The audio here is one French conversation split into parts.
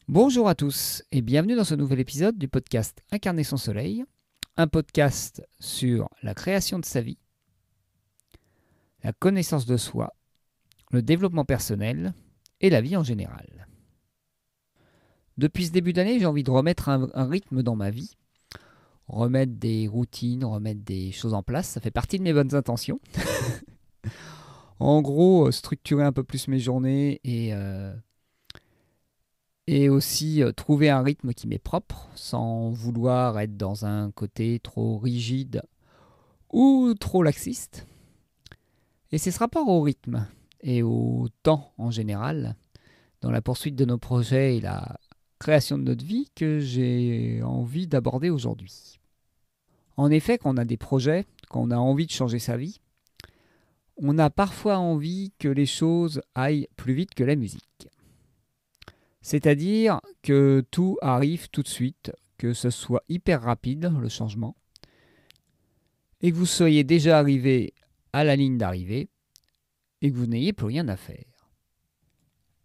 Bonjour à tous et bienvenue dans ce nouvel épisode du podcast Incarner son soleil, un podcast sur la création de sa vie, la connaissance de soi, le développement personnel et la vie en général. Depuis ce début d'année, j'ai envie de remettre un rythme dans ma vie, remettre des routines, remettre des choses en place, ça fait partie de mes bonnes intentions. En gros, structurer un peu plus mes journées et aussi trouver un rythme qui m'est propre sans vouloir être dans un côté trop rigide ou trop laxiste. Et c'est ce rapport au rythme et au temps en général, dans la poursuite de nos projets et la création de notre vie, que j'ai envie d'aborder aujourd'hui. En effet, quand on a des projets, quand on a envie de changer sa vie, on a parfois envie que les choses aillent plus vite que la musique. C'est-à-dire que tout arrive tout de suite, que ce soit hyper rapide, le changement, et que vous soyez déjà arrivé à la ligne d'arrivée et que vous n'ayez plus rien à faire.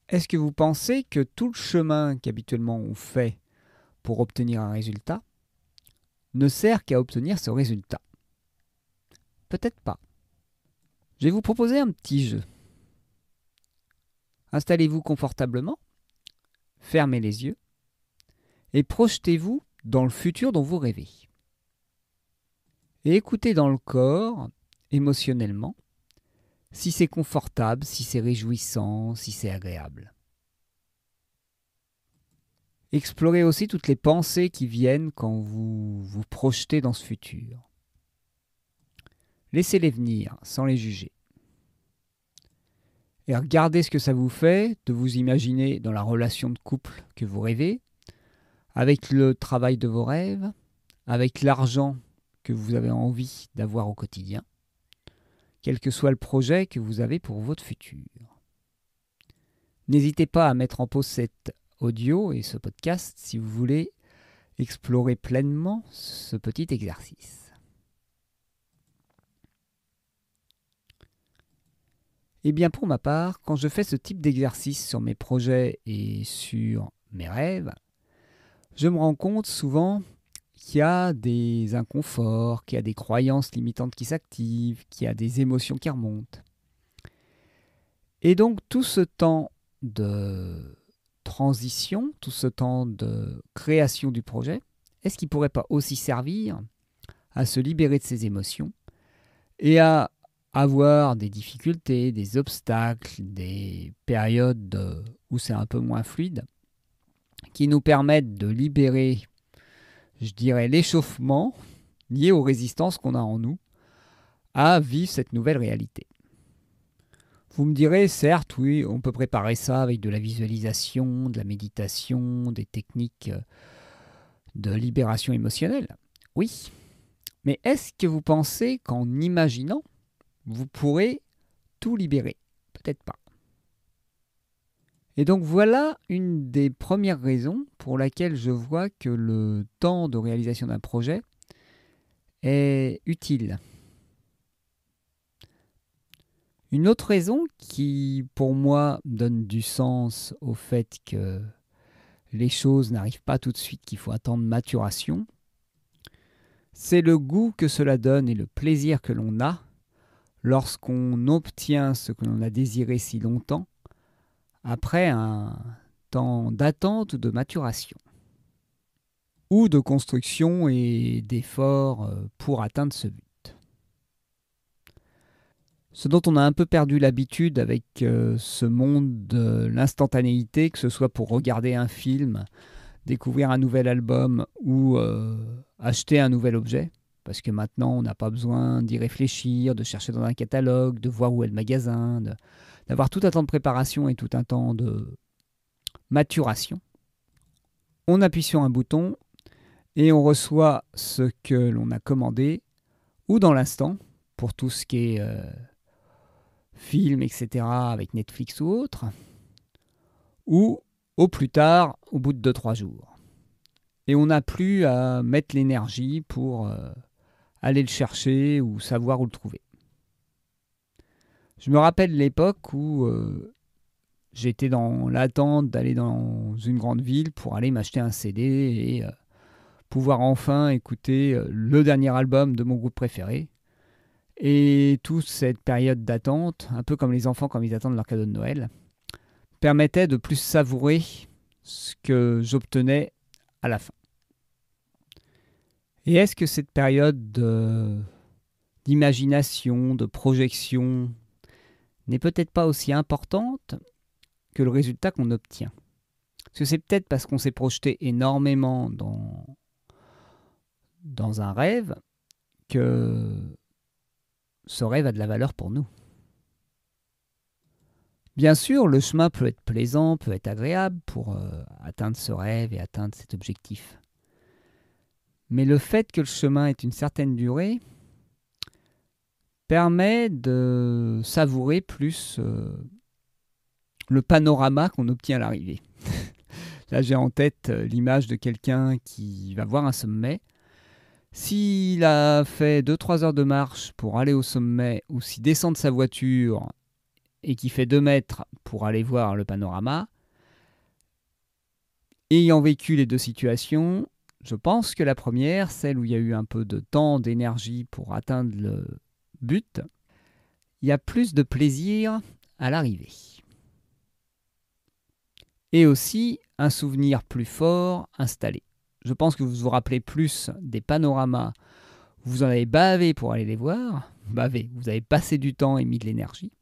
Est-ce que vous pensez que tout le chemin qu'habituellement on fait pour obtenir un résultat ne sert qu'à obtenir ce résultat? Peut-être pas. Je vais vous proposer un petit jeu. Installez-vous confortablement, fermez les yeux et projetez-vous dans le futur dont vous rêvez. Et écoutez dans le corps, émotionnellement, si c'est confortable, si c'est réjouissant, si c'est agréable. Explorez aussi toutes les pensées qui viennent quand vous vous projetez dans ce futur. Laissez-les venir sans les juger. Et regardez ce que ça vous fait de vous imaginer dans la relation de couple que vous rêvez, avec le travail de vos rêves, avec l'argent que vous avez envie d'avoir au quotidien, quel que soit le projet que vous avez pour votre futur. N'hésitez pas à mettre en pause cet audio et ce podcast si vous voulez explorer pleinement ce petit exercice. Eh bien pour ma part, quand je fais ce type d'exercice sur mes projets et sur mes rêves, je me rends compte souvent qu'il y a des inconforts, qu'il y a des croyances limitantes qui s'activent, qu'il y a des émotions qui remontent. Et donc tout ce temps de transition, tout ce temps de création du projet, est-ce qu'il ne pourrait pas aussi servir à se libérer de ces émotions et à avoir des difficultés, des obstacles, des périodes où c'est un peu moins fluide, qui nous permettent de libérer, je dirais, l'échauffement lié aux résistances qu'on a en nous à vivre cette nouvelle réalité. Vous me direz, certes, oui, on peut préparer ça avec de la visualisation, de la méditation, des techniques de libération émotionnelle. Oui, mais est-ce que vous pensez qu'en imaginant, vous pourrez tout libérer? Peut-être pas. Et donc voilà une des premières raisons pour laquelle je vois que le temps de réalisation d'un projet est utile. Une autre raison qui, pour moi, donne du sens au fait que les choses n'arrivent pas tout de suite, qu'il faut attendre maturation, c'est le goût que cela donne et le plaisir que l'on a lorsqu'on obtient ce que l'on a désiré si longtemps après un temps d'attente ou de maturation, ou de construction et d'effort pour atteindre ce but. Ce dont on a un peu perdu l'habitude avec ce monde de l'instantanéité, que ce soit pour regarder un film, découvrir un nouvel album ou acheter un nouvel objet, parce que maintenant on n'a pas besoin d'y réfléchir, de chercher dans un catalogue, de voir où est le magasin, d'avoir tout un temps de préparation et tout un temps de maturation. On appuie sur un bouton et on reçoit ce que l'on a commandé, ou dans l'instant, pour tout ce qui est film, etc., avec Netflix ou autre, ou au plus tard, au bout de 2-3 jours. Et on n'a plus à mettre l'énergie pour aller le chercher ou savoir où le trouver. Je me rappelle l'époque où j'étais dans l'attente d'aller dans une grande ville pour aller m'acheter un CD et pouvoir enfin écouter le dernier album de mon groupe préféré. Et toute cette période d'attente, un peu comme les enfants quand ils attendent leur cadeau de Noël, permettait de plus savourer ce que j'obtenais à la fin. Et est-ce que cette période d'imagination, de projection, n'est peut-être pas aussi importante que le résultat qu'on obtient? Parce que c'est peut-être parce qu'on s'est projeté énormément dans un rêve que ce rêve a de la valeur pour nous. Bien sûr, le chemin peut être plaisant, peut être agréable pour atteindre ce rêve et atteindre cet objectif. Mais le fait que le chemin ait une certaine durée permet de savourer plus le panorama qu'on obtient à l'arrivée. Là, j'ai en tête l'image de quelqu'un qui va voir un sommet. S'il a fait 2-3 heures de marche pour aller au sommet, ou s'il descend de sa voiture et qu'il fait 2 mètres pour aller voir le panorama, ayant vécu les deux situations, je pense que la première, celle où il y a eu un peu de temps, d'énergie pour atteindre le but, il y a plus de plaisir à l'arrivée. Et aussi un souvenir plus fort installé. Je pense que vous vous rappelez plus des panoramas où vous en avez bavé pour aller les voir, bavé, vous avez passé du temps et mis de l'énergie,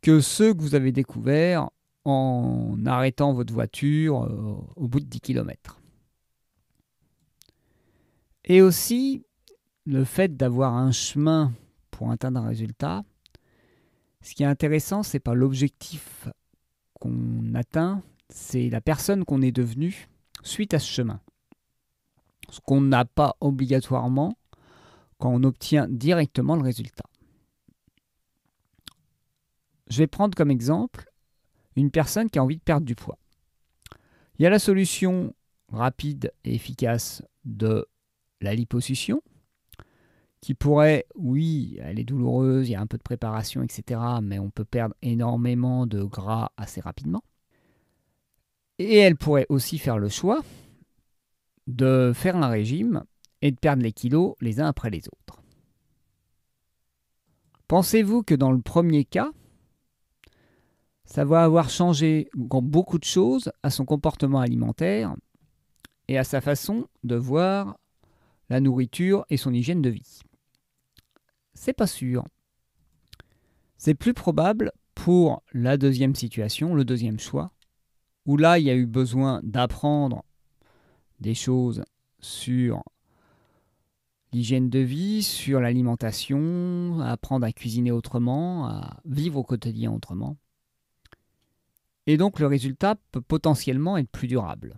que ceux que vous avez découverts en arrêtant votre voiture au bout de 10 km. Et aussi, le fait d'avoir un chemin pour atteindre un résultat, ce qui est intéressant, ce n'est pas l'objectif qu'on atteint, c'est la personne qu'on est devenue suite à ce chemin. Ce qu'on n'a pas obligatoirement quand on obtient directement le résultat. Je vais prendre comme exemple une personne qui a envie de perdre du poids. Il y a la solution rapide et efficace de la liposuction, qui pourrait, oui, elle est douloureuse, il y a un peu de préparation, etc., mais on peut perdre énormément de gras assez rapidement. Et elle pourrait aussi faire le choix de faire un régime et de perdre les kilos les uns après les autres. Pensez-vous que dans le premier cas, ça va avoir changé beaucoup de choses à son comportement alimentaire et à sa façon de voir la nourriture et son hygiène de vie? C'est pas sûr. C'est plus probable pour la deuxième situation, le deuxième choix, où là, il y a eu besoin d'apprendre des choses sur l'hygiène de vie, sur l'alimentation, à apprendre à cuisiner autrement, à vivre au quotidien autrement. Et donc, le résultat peut potentiellement être plus durable.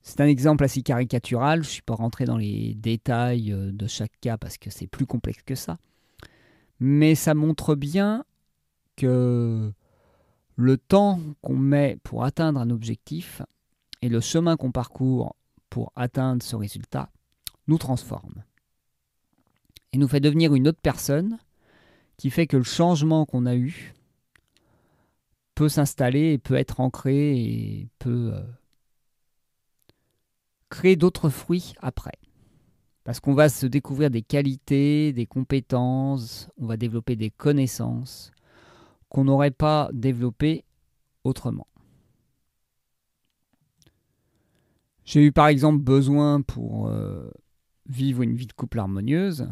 C'est un exemple assez caricatural, je ne suis pas rentré dans les détails de chaque cas parce que c'est plus complexe que ça. Mais ça montre bien que le temps qu'on met pour atteindre un objectif et le chemin qu'on parcourt pour atteindre ce résultat nous transforme. Et nous fait devenir une autre personne qui fait que le changement qu'on a eu peut s'installer et peut être ancré et peut créer d'autres fruits après. Parce qu'on va se découvrir des qualités, des compétences, on va développer des connaissances qu'on n'aurait pas développées autrement. J'ai eu par exemple besoin pour vivre une vie de couple harmonieuse,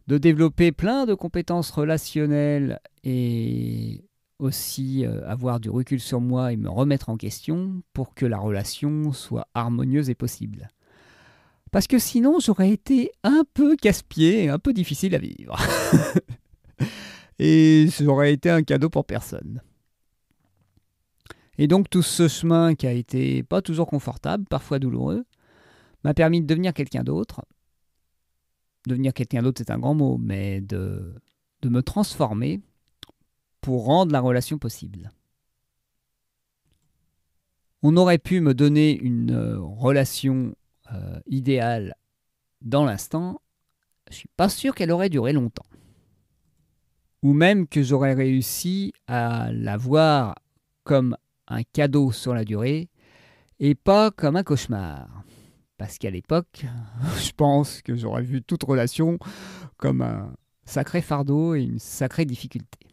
de développer plein de compétences relationnelles et aussi avoir du recul sur moi et me remettre en question pour que la relation soit harmonieuse et possible. Parce que sinon, j'aurais été un peu casse-pied et un peu difficile à vivre. Et ça aurait été un cadeau pour personne. Et donc tout ce chemin qui a été pas toujours confortable, parfois douloureux, m'a permis de devenir quelqu'un d'autre. Devenir quelqu'un d'autre, c'est un grand mot, mais de me transformer pour rendre la relation possible. On aurait pu me donner une relation idéale dans l'instant, je ne suis pas sûr qu'elle aurait duré longtemps. Ou même que j'aurais réussi à la voir comme un cadeau sur la durée et pas comme un cauchemar. Parce qu'à l'époque, je pense que j'aurais vu toute relation comme un sacré fardeau et une sacrée difficulté.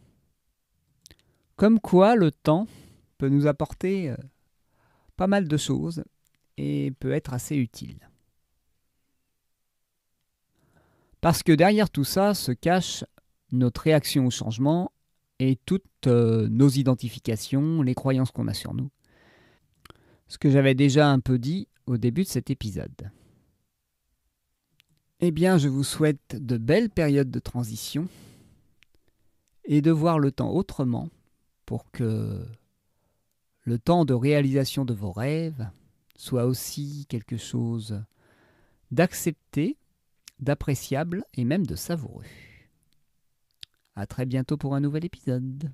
Comme quoi le temps peut nous apporter pas mal de choses et peut être assez utile. Parce que derrière tout ça se cache notre réaction au changement et toutes nos identifications, les croyances qu'on a sur nous. Ce que j'avais déjà un peu dit au début de cet épisode. Eh bien, je vous souhaite de belles périodes de transition et de voir le temps autrement pour que le temps de réalisation de vos rêves soit aussi quelque chose d'accepté, d'appréciable et même de savoureux. À très bientôt pour un nouvel épisode.